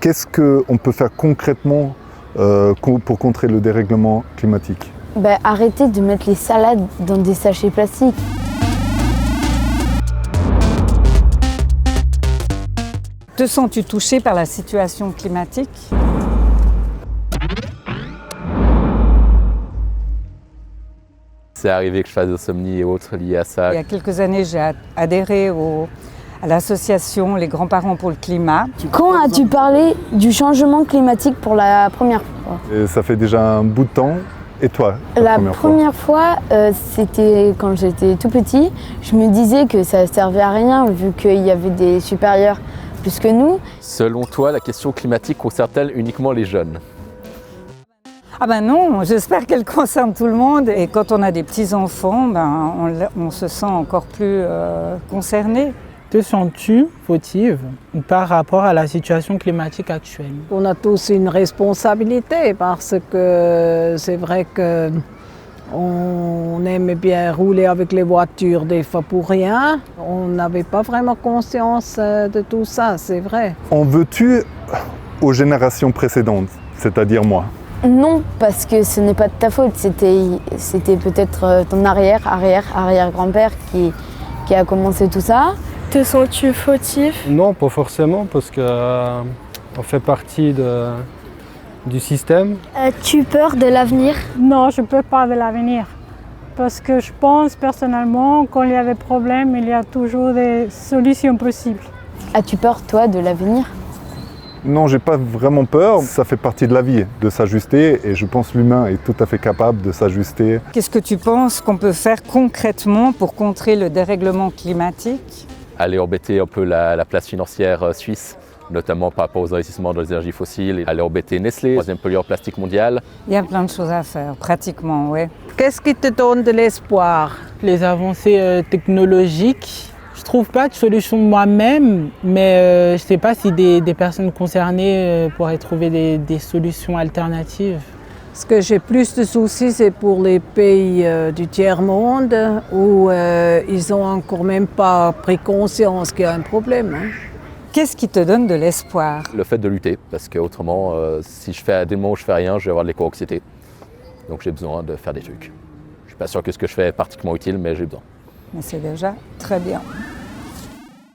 Qu'est-ce qu'on peut faire concrètement pour contrer le dérèglement climatique? Arrêtez de mettre les salades dans des sachets plastiques. Te sens-tu touché par la situation climatique? C'est arrivé que je fasse des insomnies et autres liés à ça. Il y a quelques années, j'ai adhéré à l'association Les Grands-Parents pour le Climat. Quand as-tu parlé du changement climatique pour la première fois? Et ça fait déjà un bout de temps. Et toi, La première fois, c'était quand j'étais tout petit. Je me disais que ça ne servait à rien vu qu'il y avait des supérieurs plus que nous. Selon toi, la question climatique concerne-t-elle uniquement les jeunes? Ah ben non, j'espère qu'elle concerne tout le monde. Et quand on a des petits-enfants, on se sent encore plus concerné. Te sens-tu fautive par rapport à la situation climatique actuelle? On a tous une responsabilité parce que c'est vrai qu'on aimait bien rouler avec les voitures des fois pour rien. On n'avait pas vraiment conscience de tout ça, c'est vrai. En veux-tu aux générations précédentes, c'est-à-dire moi? Non, parce que ce n'est pas de ta faute. C'était peut-être ton arrière-grand-père qui a commencé tout ça. Te sens-tu fautif? Non, pas forcément, parce qu'on fait partie du système. As-tu peur de l'avenir? Non, je ne peux pas de l'avenir. Parce que je pense personnellement, quand il y a des problèmes, il y a toujours des solutions possibles. As-tu peur, toi, de l'avenir? Non, j'ai pas vraiment peur. Ça fait partie de la vie, de s'ajuster, et je pense que l'humain est tout à fait capable de s'ajuster. Qu'est-ce que tu penses qu'on peut faire concrètement pour contrer le dérèglement climatique? Aller embêter un peu la place financière suisse, notamment par rapport aux investissements dans les énergies fossiles, et aller embêter Nestlé, troisième pollueur plastique mondial. Il y a plein de choses à faire, pratiquement, oui. Qu'est-ce qui te donne de l'espoir? Les avancées technologiques. Je ne trouve pas de solution moi-même, mais je ne sais pas si des personnes concernées pourraient trouver des solutions alternatives. Ce que j'ai plus de soucis, c'est pour les pays du tiers-monde où ils n'ont encore même pas pris conscience qu'il y a un problème. Qu'est-ce qui te donne de l'espoir? Le fait de lutter, parce qu'autrement, si je fais des moments où je fais rien, je vais avoir de l'éco-anxiété. Donc j'ai besoin de faire des trucs. Je ne suis pas sûr que ce que je fais est particulièrement utile, mais j'ai besoin. Mais c'est déjà très bien.